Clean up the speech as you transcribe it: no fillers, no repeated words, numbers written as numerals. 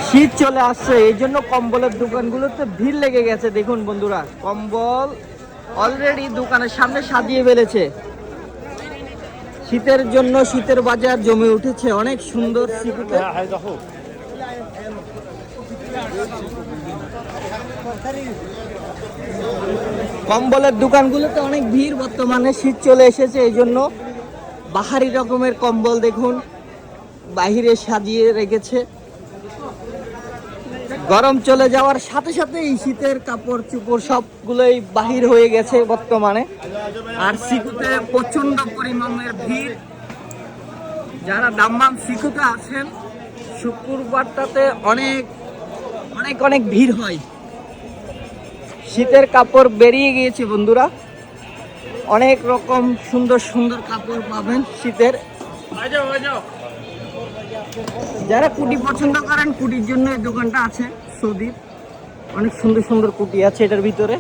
শীত চলে আসছে, এই জন্য কম্বলের দোকানগুলোতে ভিড় লেগে গেছে। দেখুন বন্ধুরা, কম্বল অলরেডি দোকানের সামনে সাজিয়ে ফেলেছে। শীতের জন্য শীতের বাজার জমে উঠেছে, অনেক সুন্দর। সিকুতে কম্বলের দোকানগুলোতে অনেক ভিড়, বর্তমানে শীত চলে এসেছে এই জন্য বাহারি রকমের কম্বল দেখুন বাহিরে সাজিয়ে রেখেছে। গরম চলে যাওয়ার সাথে সাথে এই শীতের কাপড় চোপড় সবগুলোই বাহির হয়ে গেছে বর্তমানে। আর সিকুতে প্রচন্ড পরিমাণের ভিড়। যারা দাম্মাম সিকুতে আছেন, শুক্রবারটাতে অনেক অনেক অনেক ভিড় হয়। শীতের কাপড় বেরিয়ে গিয়েছে বন্ধুরা, অনেক রকম সুন্দর সুন্দর কাপড় পাবেন শীতের। যারা কুটি পছন্দ করেন, কুটির জন্য এই দোকানটা আছে। সৌদির অনেক সুন্দর সুন্দর কুটি আছে এটার ভিতরে।